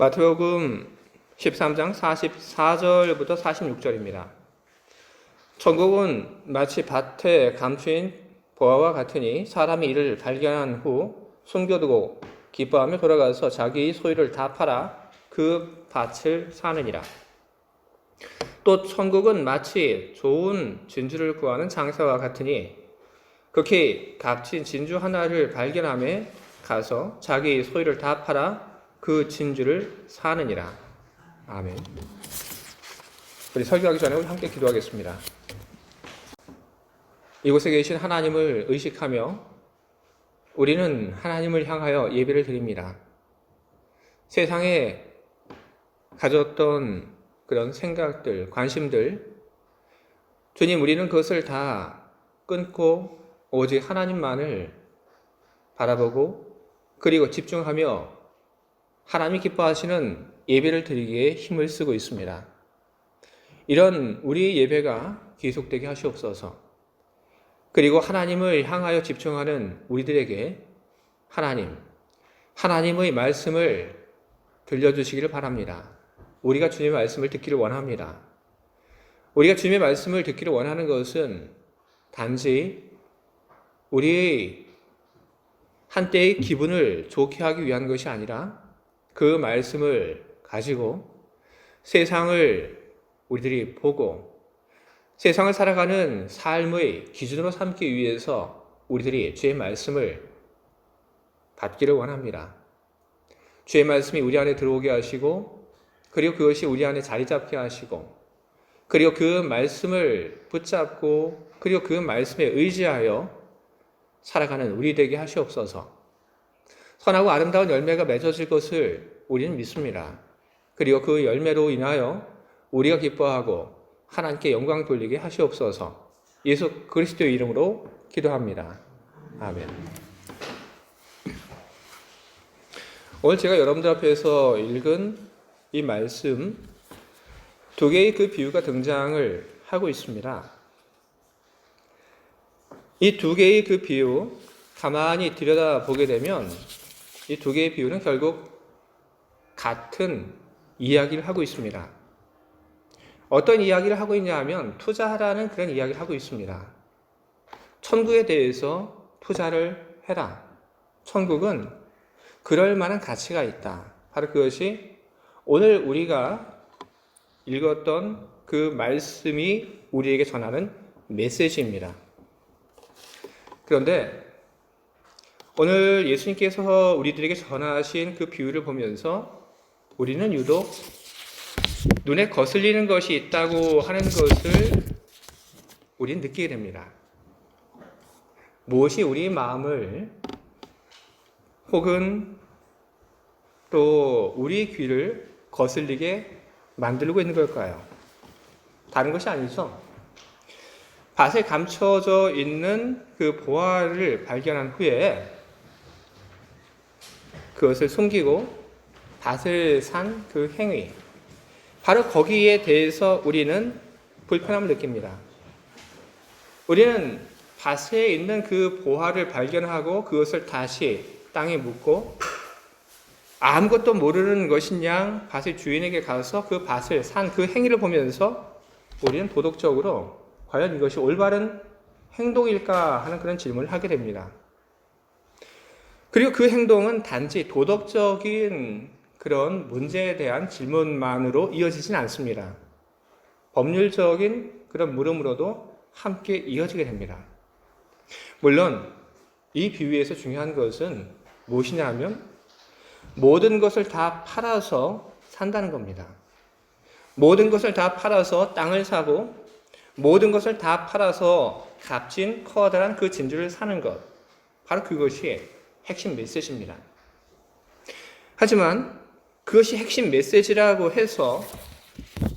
마태복음 13장 44절부터 46절입니다. 천국은 마치 밭에 감추인 보화와 같으니 사람이 이를 발견한 후 숨겨두고 기뻐하며 돌아가서 자기 소유를 다 팔아 그 밭을 사느니라. 또 천국은 마치 좋은 진주를 구하는 장사와 같으니 극히 값진 진주 하나를 발견하며 가서 자기 소유를 다 팔아 그 진주를 사느니라. 아멘. 우리 설교하기 전에 우리 함께 기도하겠습니다. 이곳에 계신 하나님을 의식하며 우리는 하나님을 향하여 예배를 드립니다. 세상에 가졌던 그런 생각들, 관심들, 주님, 우리는 그것을 다 끊고 오직 하나님만을 바라보고 그리고 집중하며 하나님이 기뻐하시는 예배를 드리기에 힘을 쓰고 있습니다. 이런 우리의 예배가 계속되게 하시옵소서. 그리고 하나님을 향하여 집중하는 우리들에게 하나님의 말씀을 들려주시기를 바랍니다. 우리가 주님의 말씀을 듣기를 원합니다. 우리가 주님의 말씀을 듣기를 원하는 것은 단지 우리의 한때의 기분을 좋게 하기 위한 것이 아니라 그 말씀을 가지고 세상을 우리들이 보고 세상을 살아가는 삶의 기준으로 삼기 위해서 우리들이 주의 말씀을 받기를 원합니다. 주의 말씀이 우리 안에 들어오게 하시고 그리고 그것이 우리 안에 자리 잡게 하시고 그리고 그 말씀을 붙잡고 그리고 그 말씀에 의지하여 살아가는 우리 되게 하시옵소서. 선하고 아름다운 열매가 맺어질 것을 우리는 믿습니다. 그리고 그 열매로 인하여 우리가 기뻐하고 하나님께 영광 돌리게 하시옵소서. 예수 그리스도의 이름으로 기도합니다. 아멘. 오늘 제가 여러분들 앞에서 읽은 이 말씀 두 개의 그 비유가 등장을 하고 있습니다. 이 두 개의 그 비유 가만히 들여다보게 되면 이 두 개의 비유는 결국 같은 이야기를 하고 있습니다. 어떤 이야기를 하고 있냐 하면 투자하라는 그런 이야기를 하고 있습니다. 천국에 대해서 투자를 해라. 천국은 그럴 만한 가치가 있다. 바로 그것이 오늘 우리가 읽었던 그 말씀이 우리에게 전하는 메시지입니다. 그런데 오늘 예수님께서 우리들에게 전하신 그 비유를 보면서 우리는 유독 눈에 거슬리는 것이 있다고 하는 것을 우리는 느끼게 됩니다. 무엇이 우리 마음을 혹은 또 우리 귀를 거슬리게 만들고 있는 걸까요? 다른 것이 아니죠. 밭에 감춰져 있는 그 보화를 발견한 후에 그것을 숨기고 밭을 산 그 행위, 바로 거기에 대해서 우리는 불편함을 느낍니다. 우리는 밭에 있는 그 보화를 발견하고 그것을 다시 땅에 묻고 아무것도 모르는 것인 양 밭의 주인에게 가서 그 밭을 산 그 행위를 보면서 우리는 도덕적으로 과연 이것이 올바른 행동일까 하는 그런 질문을 하게 됩니다. 그리고 그 행동은 단지 도덕적인 그런 문제에 대한 질문만으로 이어지진 않습니다. 법률적인 그런 물음으로도 함께 이어지게 됩니다. 물론 이 비유에서 중요한 것은 무엇이냐 하면 모든 것을 다 팔아서 산다는 겁니다. 모든 것을 다 팔아서 땅을 사고 모든 것을 다 팔아서 값진 커다란 그 진주를 사는 것, 바로 그것이 핵심 메시지입니다. 하지만 그것이 핵심 메시지라고 해서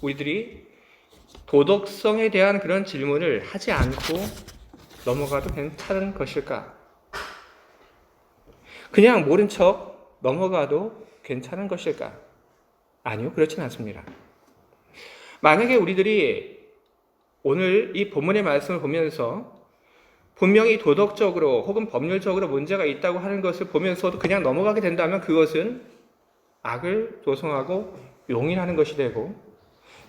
우리들이 도덕성에 대한 그런 질문을 하지 않고 넘어가도 괜찮은 것일까? 그냥 모른 척 넘어가도 괜찮은 것일까? 아니요, 그렇진 않습니다. 만약에 우리들이 오늘 이 본문의 말씀을 보면서 분명히 도덕적으로 혹은 법률적으로 문제가 있다고 하는 것을 보면서도 그냥 넘어가게 된다면 그것은 악을 조성하고 용인하는 것이 되고,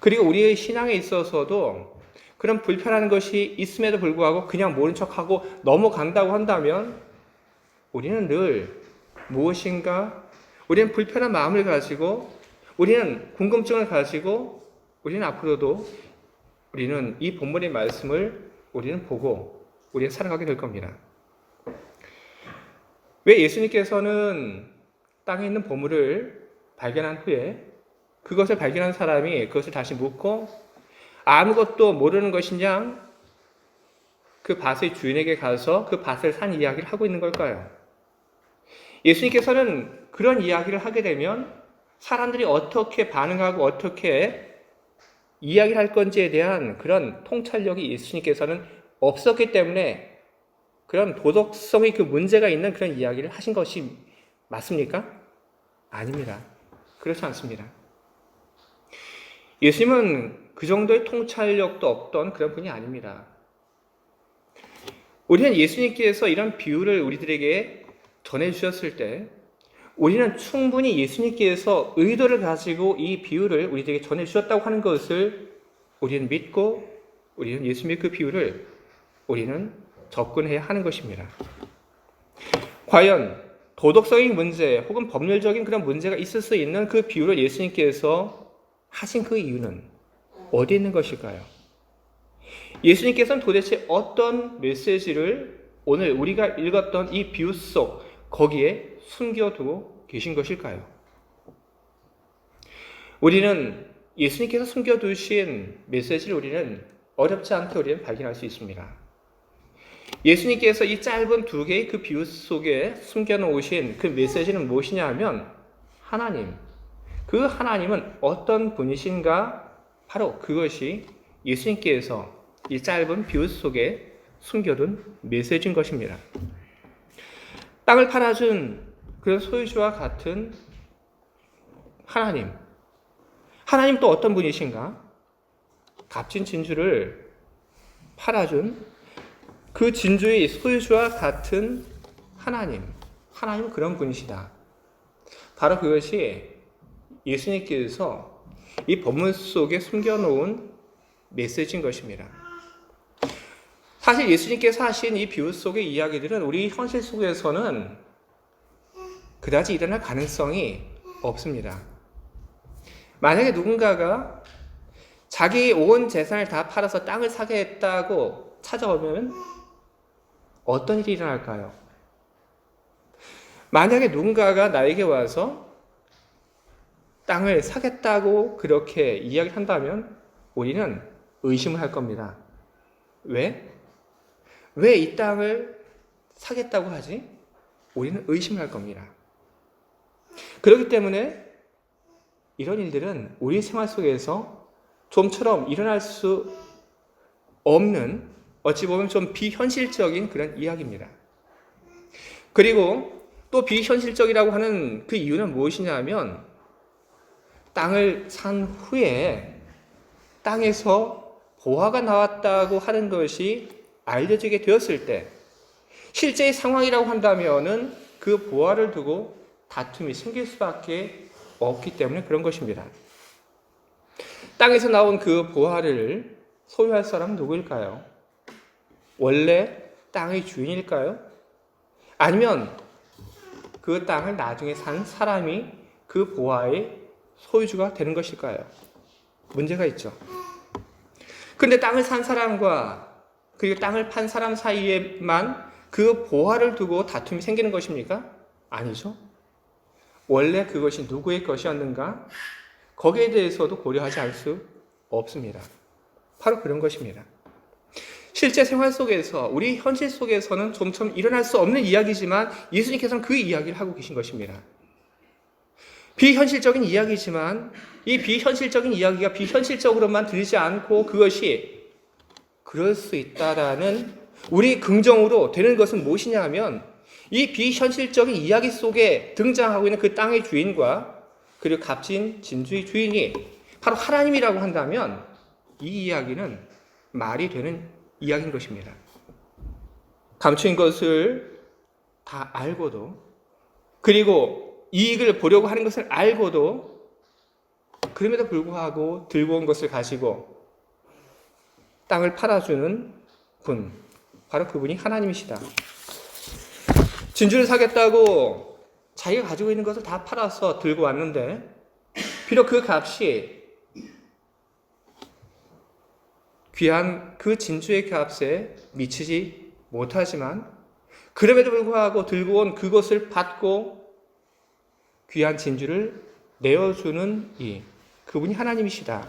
그리고 우리의 신앙에 있어서도 그런 불편한 것이 있음에도 불구하고 그냥 모른 척하고 넘어간다고 한다면 우리는 늘 무엇인가, 우리는 불편한 마음을 가지고, 우리는 궁금증을 가지고, 우리는 앞으로도 우리는 이 본문의 말씀을 우리는 보고 우리는 살아가게 될 겁니다. 왜 예수님께서는 땅에 있는 보물을 발견한 후에 그것을 발견한 사람이 그것을 다시 묻고 아무것도 모르는 것이냐 그 밭의 주인에게 가서 그 밭을 산 이야기를 하고 있는 걸까요? 예수님께서는 그런 이야기를 하게 되면 사람들이 어떻게 반응하고 어떻게 이야기를 할 건지에 대한 그런 통찰력이 예수님께서는 없었기 때문에 그런 도덕성의 그 문제가 있는 그런 이야기를 하신 것이 맞습니까? 아닙니다. 그렇지 않습니다. 예수님은 그 정도의 통찰력도 없던 그런 분이 아닙니다. 우리는 예수님께서 이런 비유를 우리들에게 전해주셨을 때 우리는 충분히 예수님께서 의도를 가지고 이 비유를 우리들에게 전해주셨다고 하는 것을 우리는 믿고 우리는 예수님의 그 비유를 우리는 접근해야 하는 것입니다. 과연 도덕적인 문제 혹은 법률적인 그런 문제가 있을 수 있는 그 비유를 예수님께서 하신 그 이유는 어디에 있는 것일까요? 예수님께서는 도대체 어떤 메시지를 오늘 우리가 읽었던 이 비유 속 거기에 숨겨두고 계신 것일까요? 우리는 예수님께서 숨겨두신 메시지를 우리는 어렵지 않게 우리는 발견할 수 있습니다. 예수님께서 이 짧은 두 개의 그 비유 속에 숨겨놓으신 그 메시지는 무엇이냐 하면 하나님, 그 하나님은 어떤 분이신가? 바로 그것이 예수님께서 이 짧은 비유 속에 숨겨둔 메시지인 것입니다. 땅을 팔아준 그 소유주와 같은 하나님, 하나님 또 어떤 분이신가? 값진 진주를 팔아준 그 진주의 소유주와 같은 하나님, 하나님은 그런 분이시다. 바로 그것이 예수님께서 이 본문 속에 숨겨놓은 메시지인 것입니다. 사실 예수님께서 하신 이 비유 속의 이야기들은 우리 현실 속에서는 그다지 일어날 가능성이 없습니다. 만약에 누군가가 자기 온 재산을 다 팔아서 땅을 사게 했다고 찾아오면 어떤 일이 일어날까요? 만약에 누군가가 나에게 와서 땅을 사겠다고 그렇게 이야기를 한다면 우리는 의심을 할 겁니다. 왜? 왜 이 땅을 사겠다고 하지? 우리는 의심을 할 겁니다. 그렇기 때문에 이런 일들은 우리 생활 속에서 좀처럼 일어날 수 없는 어찌 보면 좀 비현실적인 그런 이야기입니다. 그리고 또 비현실적이라고 하는 그 이유는 무엇이냐 하면 땅을 산 후에 땅에서 보화가 나왔다고 하는 것이 알려지게 되었을 때 실제의 상황이라고 한다면은 그 보화를 두고 다툼이 생길 수밖에 없기 때문에 그런 것입니다. 땅에서 나온 그 보화를 소유할 사람은 누구일까요? 원래 땅의 주인일까요? 아니면 그 땅을 나중에 산 사람이 그 보화의 소유주가 되는 것일까요? 문제가 있죠. 그런데 땅을 산 사람과 그리고 땅을 판 사람 사이에만 그 보화를 두고 다툼이 생기는 것입니까? 아니죠. 원래 그것이 누구의 것이었는가? 거기에 대해서도 고려하지 않을 수 없습니다. 바로 그런 것입니다. 실제 생활 속에서 우리 현실 속에서는 좀처럼 일어날 수 없는 이야기지만 예수님께서는 그 이야기를 하고 계신 것입니다. 비현실적인 이야기지만 이 비현실적인 이야기가 비현실적으로만 들리지 않고 그것이 그럴 수 있다라는 우리 긍정으로 되는 것은 무엇이냐 하면 이 비현실적인 이야기 속에 등장하고 있는 그 땅의 주인과 그리고 값진 진주의 주인이 바로 하나님이라고 한다면 이 이야기는 말이 되는 이야기인 것입니다. 감추인 것을 다 알고도 그리고 이익을 보려고 하는 것을 알고도 그럼에도 불구하고 들고 온 것을 가지고 땅을 팔아주는 분, 바로 그분이 하나님이시다. 진주를 사겠다고 자기가 가지고 있는 것을 다 팔아서 들고 왔는데 비록 그 값이 귀한 그 진주의 값에 미치지 못하지만 그럼에도 불구하고 들고 온 그것을 받고 귀한 진주를 내어주는 그분이 하나님이시다.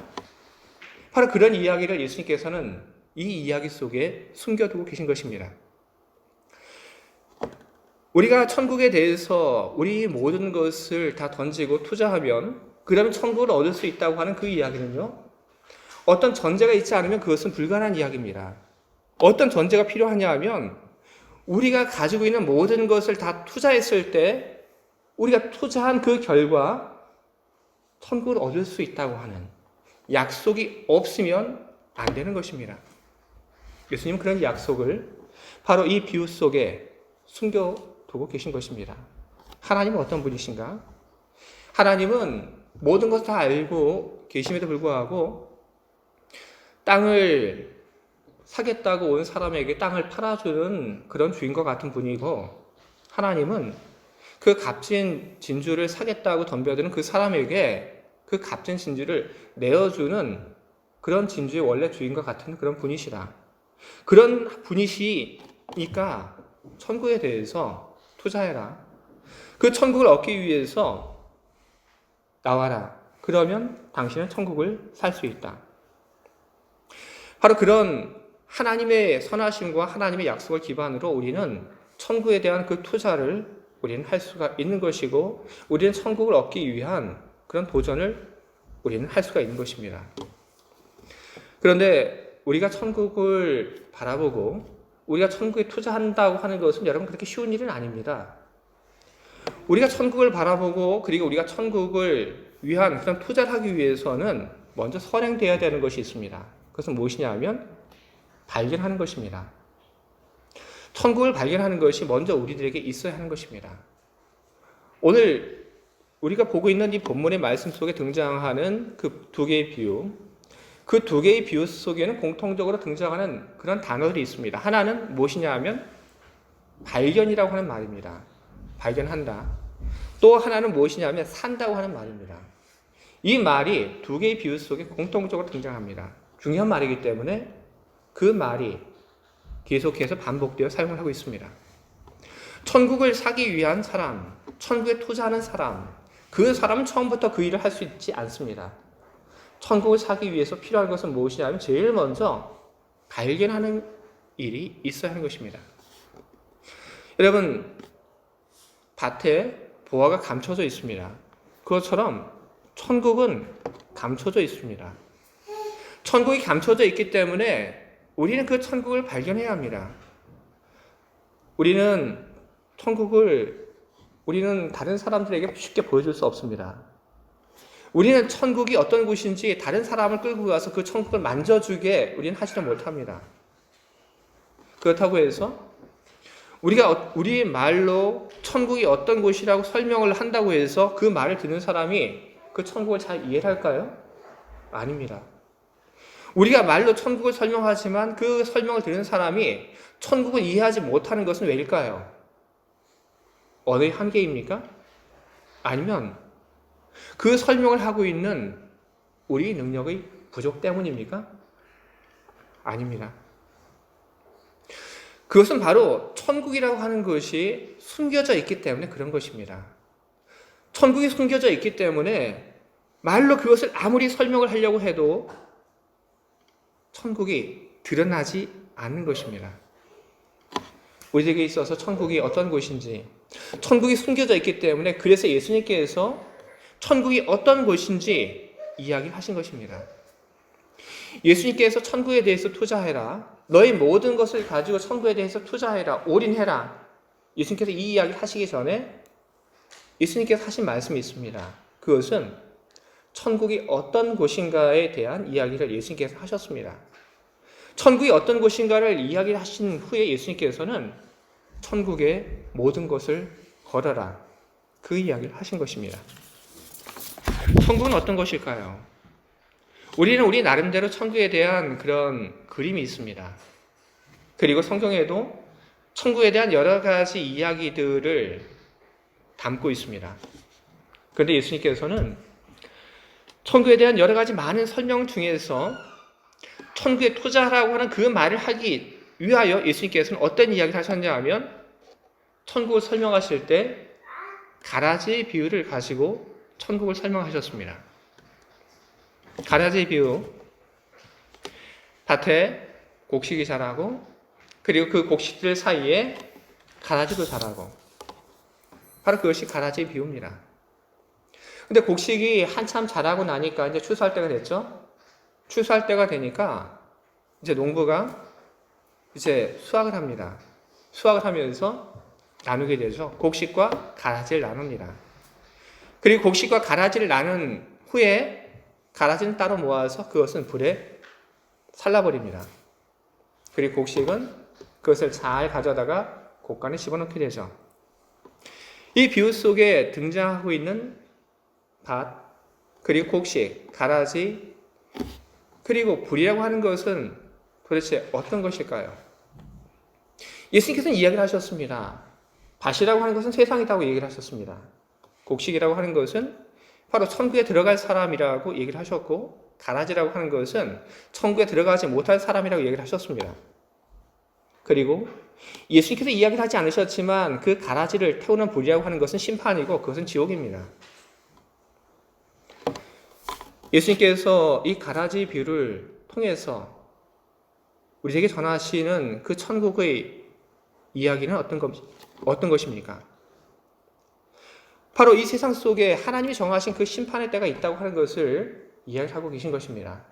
바로 그런 이야기를 예수님께서는 이 이야기 속에 숨겨두고 계신 것입니다. 우리가 천국에 대해서 우리 모든 것을 다 던지고 투자하면 그러면 천국을 얻을 수 있다고 하는 그 이야기는요, 어떤 전제가 있지 않으면 그것은 불가능한 이야기입니다. 어떤 전제가 필요하냐 하면 우리가 가지고 있는 모든 것을 다 투자했을 때 우리가 투자한 그 결과 천국을 얻을 수 있다고 하는 약속이 없으면 안 되는 것입니다. 예수님은 그런 약속을 바로 이 비유 속에 숨겨두고 계신 것입니다. 하나님은 어떤 분이신가? 하나님은 모든 것을 다 알고 계심에도 불구하고 땅을 사겠다고 온 사람에게 땅을 팔아주는 그런 주인과 같은 분이고, 하나님은 그 값진 진주를 사겠다고 덤벼드는 그 사람에게 그 값진 진주를 내어주는 그런 진주의 원래 주인과 같은 그런 분이시다. 그런 분이시니까 천국에 대해서 투자해라. 그 천국을 얻기 위해서 나와라. 그러면 당신은 천국을 살 수 있다. 바로 그런 하나님의 선하심과 하나님의 약속을 기반으로 우리는 천국에 대한 그 투자를 우리는 할 수가 있는 것이고, 우리는 천국을 얻기 위한 그런 도전을 우리는 할 수가 있는 것입니다. 그런데 우리가 천국을 바라보고 우리가 천국에 투자한다고 하는 것은 여러분 그렇게 쉬운 일은 아닙니다. 우리가 천국을 바라보고 그리고 우리가 천국을 위한 그런 투자를 하기 위해서는 먼저 선행되어야 되는 것이 있습니다. 그것은 무엇이냐 하면 발견하는 것입니다. 천국을 발견하는 것이 먼저 우리들에게 있어야 하는 것입니다. 오늘 우리가 보고 있는 이 본문의 말씀 속에 등장하는 그 두 개의 비유, 그 두 개의 비유 속에는 공통적으로 등장하는 그런 단어들이 있습니다. 하나는 무엇이냐 하면 발견이라고 하는 말입니다. 발견한다. 또 하나는 무엇이냐 하면 산다고 하는 말입니다. 이 말이 두 개의 비유 속에 공통적으로 등장합니다. 중요한 말이기 때문에 그 말이 계속해서 반복되어 사용을 하고 있습니다. 천국을 사기 위한 사람, 천국에 투자하는 사람, 그 사람은 처음부터 그 일을 할 수 있지 않습니다. 천국을 사기 위해서 필요한 것은 무엇이냐면 제일 먼저 발견하는 일이 있어야 하는 것입니다. 여러분, 밭에 보화가 감춰져 있습니다. 그것처럼 천국은 감춰져 있습니다. 천국이 감춰져 있기 때문에 우리는 그 천국을 발견해야 합니다. 우리는 다른 사람들에게 쉽게 보여줄 수 없습니다. 우리는 천국이 어떤 곳인지 다른 사람을 끌고 가서 그 천국을 만져주게 우리는 하지는 못합니다. 그렇다고 해서 우리가 우리의 말로 천국이 어떤 곳이라고 설명을 한다고 해서 그 말을 듣는 사람이 그 천국을 잘 이해할까요? 아닙니다. 우리가 말로 천국을 설명하지만 그 설명을 들은 사람이 천국을 이해하지 못하는 것은 왜일까요? 언어의 한계입니까? 아니면 그 설명을 하고 있는 우리 능력의 부족 때문입니까? 아닙니다. 그것은 바로 천국이라고 하는 것이 숨겨져 있기 때문에 그런 것입니다. 천국이 숨겨져 있기 때문에 말로 그것을 아무리 설명을 하려고 해도 천국이 드러나지 않는 것입니다. 우리에게 있어서 천국이 어떤 곳인지, 천국이 숨겨져 있기 때문에 그래서 예수님께서 천국이 어떤 곳인지 이야기하신 것입니다. 예수님께서 천국에 대해서 투자해라. 너의 모든 것을 가지고 천국에 대해서 투자해라. 올인해라. 예수님께서 이 이야기를 하시기 전에 예수님께서 하신 말씀이 있습니다. 그것은 천국이 어떤 곳인가에 대한 이야기를 예수님께서 하셨습니다. 천국이 어떤 곳인가를 이야기를 하신 후에 예수님께서는 천국의 모든 것을 걸어라. 그 이야기를 하신 것입니다. 천국은 어떤 것일까요? 우리는 우리 나름대로 천국에 대한 그런 그림이 있습니다. 그리고 성경에도 천국에 대한 여러 가지 이야기들을 담고 있습니다. 그런데 예수님께서는 천국에 대한 여러 가지 많은 설명 중에서 천국에 투자하라고 하는 그 말을 하기 위하여 예수님께서는 어떤 이야기를 하셨냐 하면 천국을 설명하실 때 가라지 비유를 가지고 천국을 설명하셨습니다. 가라지 비유, 밭에 곡식이 자라고 그리고 그 곡식들 사이에 가라지도 자라고 바로 그것이 가라지 비유입니다. 근데 곡식이 한참 자라고 나니까 이제 추수할 때가 됐죠? 추수할 때가 되니까 이제 농부가 이제 수확을 합니다. 수확을 하면서 나누게 되죠. 곡식과 가라지를 나눕니다. 그리고 곡식과 가라지를 나눈 후에 가라지는 따로 모아서 그것은 불에 살라버립니다. 그리고 곡식은 그것을 잘 가져다가 곡간에 집어넣게 되죠. 이 비유 속에 등장하고 있는 밭, 그리고 곡식, 가라지, 그리고 불이라고 하는 것은 도대체 어떤 것일까요? 예수님께서는 이야기를 하셨습니다. 밭이라고 하는 것은 세상이라고 얘기를 하셨습니다. 곡식이라고 하는 것은 바로 천국에 들어갈 사람이라고 얘기를 하셨고, 가라지라고 하는 것은 천국에 들어가지 못할 사람이라고 얘기를 하셨습니다. 그리고 예수님께서 이야기를 하지 않으셨지만 그 가라지를 태우는 불이라고 하는 것은 심판이고 그것은 지옥입니다. 예수님께서 이 가라지 비유를 통해서 우리에게 전하시는 그 천국의 이야기는 어떤 것입니까? 바로 이 세상 속에 하나님이 정하신 그 심판의 때가 있다고 하는 것을 이야기하고 계신 것입니다.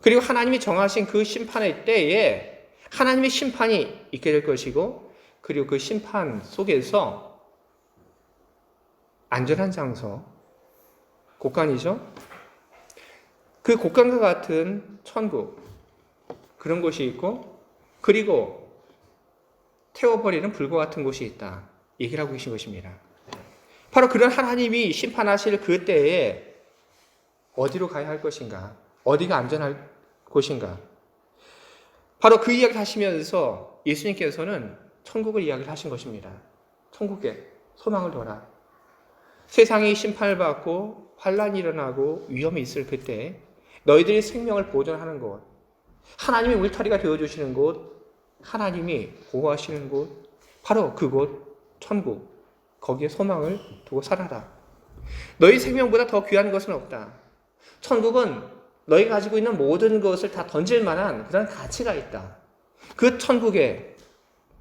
그리고 하나님이 정하신 그 심판의 때에 하나님의 심판이 있게 될 것이고, 그리고 그 심판 속에서 안전한 장소, 곡간이죠. 그 곡간과 같은 천국, 그런 곳이 있고, 그리고 태워버리는 불과 같은 곳이 있다. 얘기를 하고 계신 것입니다. 바로 그런 하나님이 심판하실 그 때에 어디로 가야 할 것인가? 어디가 안전할 곳인가? 바로 그 이야기를 하시면서 예수님께서는 천국을 이야기를 하신 것입니다. 천국에 소망을 둬라. 세상이 심판을 받고 환란이 일어나고 위험이 있을 그때 너희들이 생명을 보존하는 곳, 하나님이 울타리가 되어주시는 곳, 하나님이 보호하시는 곳, 바로 그곳 천국, 거기에 소망을 두고 살아라. 너희 생명보다 더 귀한 것은 없다. 천국은 너희가 가지고 있는 모든 것을 다 던질 만한 그런 가치가 있다. 그 천국에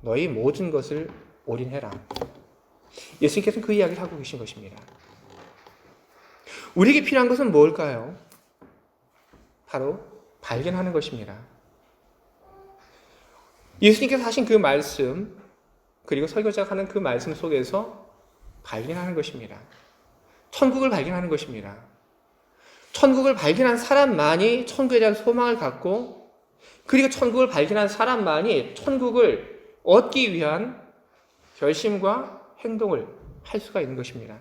너희 모든 것을 올인해라. 예수님께서는 그 이야기를 하고 계신 것입니다. 우리에게 필요한 것은 뭘까요? 바로 발견하는 것입니다. 예수님께서 하신 그 말씀, 그리고 설교자가 하는 그 말씀 속에서 발견하는 것입니다. 천국을 발견하는 것입니다. 천국을 발견한 사람만이 천국에 대한 소망을 갖고, 그리고 천국을 발견한 사람만이 천국을 얻기 위한 결심과 행동을 할 수가 있는 것입니다.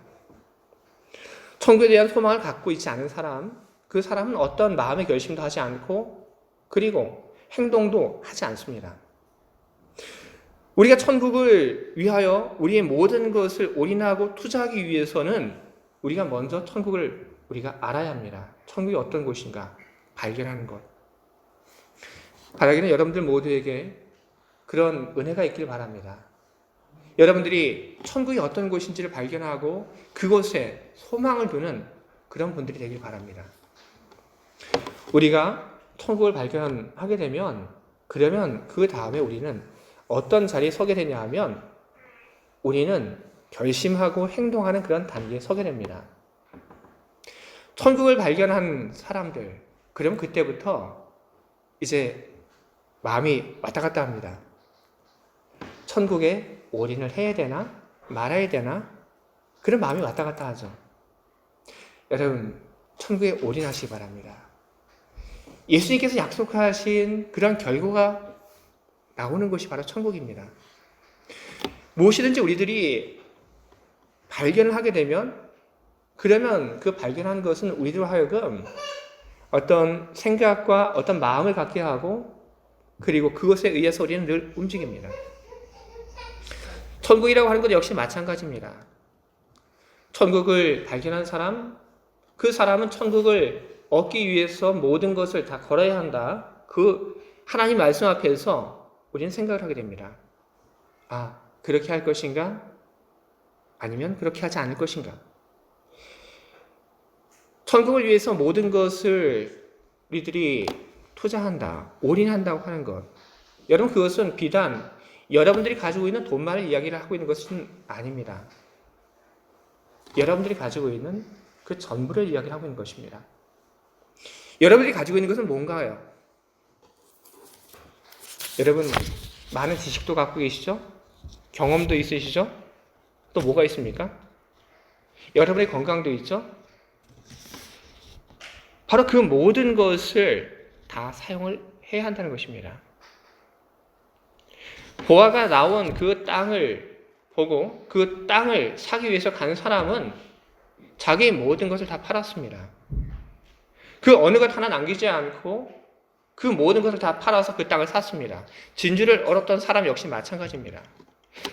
천국에 대한 소망을 갖고 있지 않은 사람, 그 사람은 어떤 마음의 결심도 하지 않고, 그리고 행동도 하지 않습니다. 우리가 천국을 위하여 우리의 모든 것을 올인하고 투자하기 위해서는 우리가 먼저 천국을 우리가 알아야 합니다. 천국이 어떤 곳인가 발견하는 것. 바라기는 여러분들 모두에게 그런 은혜가 있길 바랍니다. 여러분들이 천국이 어떤 곳인지를 발견하고 그곳에 소망을 두는 그런 분들이 되길 바랍니다. 우리가 천국을 발견하게 되면, 그러면 그 다음에 우리는 어떤 자리에 서게 되냐 하면 우리는 결심하고 행동하는 그런 단계에 서게 됩니다. 천국을 발견한 사람들, 그럼 그때부터 이제 마음이 왔다 갔다 합니다. 천국에 올인을 해야 되나 말아야 되나, 그런 마음이 왔다 갔다 하죠. 여러분, 천국에 올인하시기 바랍니다. 예수님께서 약속하신 그런 결과가 나오는 것이 바로 천국입니다. 무엇이든지 우리들이 발견을 하게 되면 그러면 그 발견한 것은 우리들 하여금 어떤 생각과 어떤 마음을 갖게 하고 그리고 그것에 의해서 우리는 늘 움직입니다. 천국이라고 하는 것 역시 마찬가지입니다. 천국을 발견한 사람, 그 사람은 천국을 얻기 위해서 모든 것을 다 걸어야 한다. 그 하나님 말씀 앞에서 우리는 생각을 하게 됩니다. 아, 그렇게 할 것인가? 아니면 그렇게 하지 않을 것인가? 천국을 위해서 모든 것을 우리들이 투자한다, 올인한다고 하는 것. 여러분, 그것은 비단 여러분들이 가지고 있는 돈만을 이야기를 하고 있는 것은 아닙니다. 여러분들이 가지고 있는 그 전부를 이야기를 하고 있는 것입니다. 여러분들이 가지고 있는 것은 뭔가요? 여러분, 많은 지식도 갖고 계시죠? 경험도 있으시죠? 또 뭐가 있습니까? 여러분의 건강도 있죠? 바로 그 모든 것을 다 사용을 해야 한다는 것입니다. 보아가 나온 그 땅을 보고 그 땅을 사기 위해서 간 사람은 자기의 모든 것을 다 팔았습니다. 그 어느 것 하나 남기지 않고 그 모든 것을 다 팔아서 그 땅을 샀습니다. 진주를 얻었던 사람 역시 마찬가지입니다.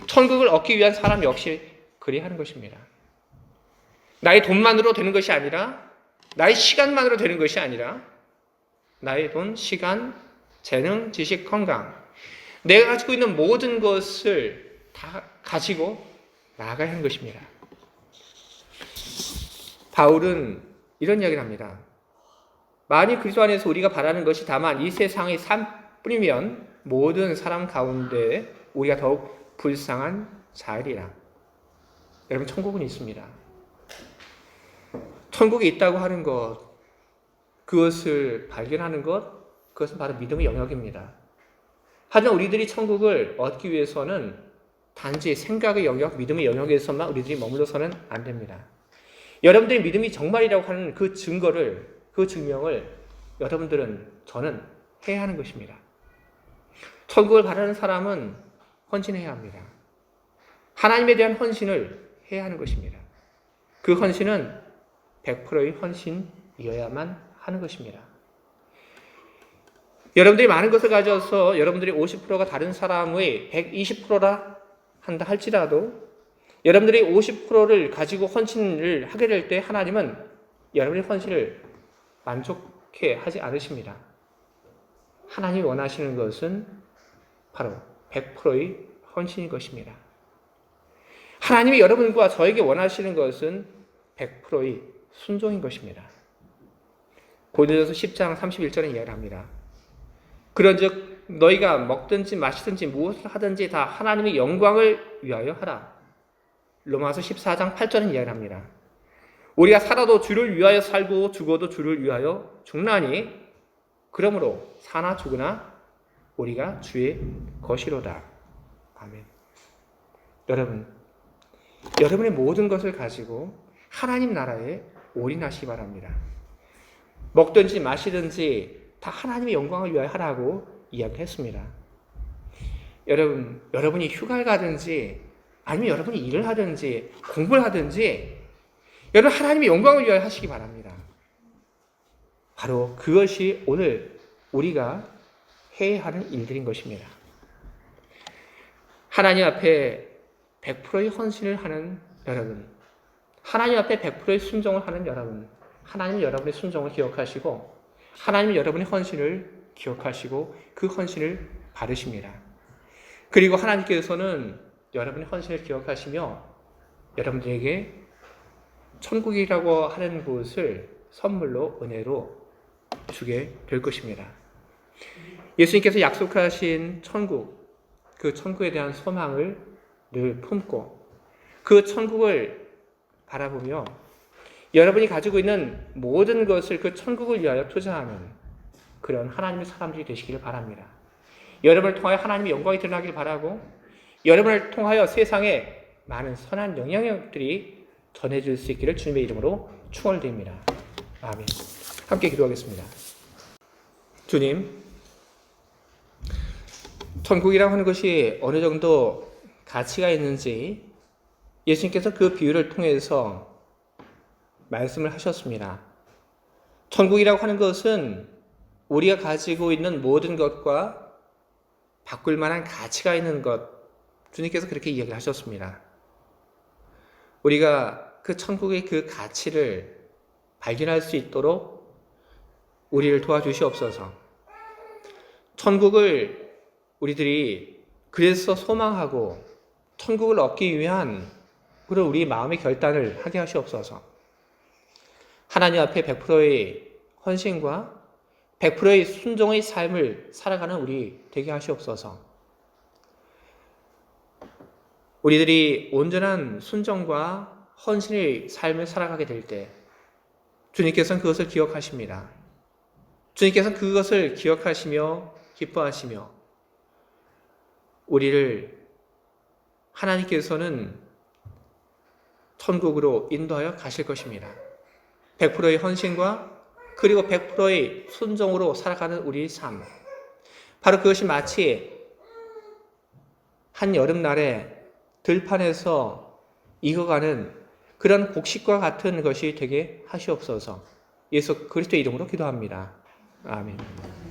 천국을 얻기 위한 사람 역시 그리하는 것입니다. 나의 돈만으로 되는 것이 아니라 나의 시간만으로 되는 것이 아니라 나의 돈, 시간, 재능, 지식, 건강 내가 가지고 있는 모든 것을 다 가지고 나아가야 하는 것입니다. 바울은 이런 이야기를 합니다. 만일 그리스도 안에서 우리가 바라는 것이 다만 이 세상의 삶뿐이면 모든 사람 가운데 우리가 더욱 불쌍한 자이리라. 여러분, 천국은 있습니다. 천국이 있다고 하는 것, 그것을 발견하는 것, 그것은 바로 믿음의 영역입니다. 하지만 우리들이 천국을 얻기 위해서는 단지 생각의 영역, 믿음의 영역에서만 우리들이 머물러서는 안 됩니다. 여러분들의 믿음이 정말이라고 하는 그 증거를, 그 증명을 여러분들은, 저는 해야 하는 것입니다. 천국을 바라는 사람은 헌신해야 합니다. 하나님에 대한 헌신을 해야 하는 것입니다. 그 헌신은 100%의 헌신이어야만 하는 것입니다. 여러분들이 많은 것을 가져서 여러분들이 50%가 다른 사람의 120%라 한다 할지라도 여러분들이 50%를 가지고 헌신을 하게 될 때 하나님은 여러분의 헌신을 만족해 하지 않으십니다. 하나님이 원하시는 것은 바로 100%의 헌신인 것입니다. 하나님이 여러분과 저에게 원하시는 것은 100%의 순종인 것입니다. 고린도전서 10장 31절에 이야기를 합니다. 그런즉 너희가 먹든지 마시든지 무엇을 하든지 다 하나님의 영광을 위하여 하라. 로마서 14장 8절은 이야기를 합니다. 우리가 살아도 주를 위하여 살고 죽어도 주를 위하여 죽나니 그러므로 사나 죽으나 우리가 주의 것이로다. 아멘. 여러분, 여러분의 모든 것을 가지고 하나님 나라에 올인하시기 바랍니다. 먹든지 마시든지 다 하나님의 영광을 위하여 하라고 이야기했습니다. 여러분이 휴가를 가든지 아니면 여러분이 일을 하든지 공부를 하든지 여러분 하나님의 영광을 위하여 하시기 바랍니다. 바로 그것이 오늘 우리가 해야 하는 일들인 것입니다. 하나님 앞에 100%의 헌신을 하는 여러분, 하나님 앞에 100%의 순종을 하는 여러분, 하나님은 여러분의 순종을 기억하시고 하나님은 여러분의 헌신을 기억하시고 그 헌신을 받으십니다. 그리고 하나님께서는 여러분의 헌신을 기억하시며 여러분들에게 천국이라고 하는 곳을 선물로 은혜로 주게 될 것입니다. 예수님께서 약속하신 천국, 그 천국에 대한 소망을 늘 품고 그 천국을 바라보며 여러분이 가지고 있는 모든 것을 그 천국을 위하여 투자하는 그런 하나님의 사람들이 되시기를 바랍니다. 여러분을 통하여 하나님의 영광이 드러나기를 바라고 여러분을 통하여 세상에 많은 선한 영향력들이 전해질 수 있기를 주님의 이름으로 축원드립니다. 아멘. 함께 기도하겠습니다. 주님, 천국이라고 하는 것이 어느 정도 가치가 있는지 예수님께서 그 비유를 통해서 말씀을 하셨습니다. 천국이라고 하는 것은 우리가 가지고 있는 모든 것과 바꿀 만한 가치가 있는 것, 주님께서 그렇게 이야기를 하셨습니다. 우리가 그 천국의 그 가치를 발견할 수 있도록 우리를 도와주시옵소서. 천국을 우리들이 그래서 소망하고 천국을 얻기 위한 그런 우리 마음의 결단을 하게 하시옵소서. 하나님 앞에 100%의 헌신과 100%의 순종의 삶을 살아가는 우리 되게 하시옵소서. 우리들이 온전한 순종과 헌신의 삶을 살아가게 될 때 주님께서는 그것을 기억하십니다. 주님께서는 그것을 기억하시며 기뻐하시며 우리를 하나님께서는 천국으로 인도하여 가실 것입니다. 100%의 헌신과 그리고 100%의 순종으로 살아가는 우리의 삶. 바로 그것이 마치 한 여름날에 들판에서 익어가는 그런 곡식과 같은 것이 되게 하시옵소서. 예수 그리스도의 이름으로 기도합니다. 아멘.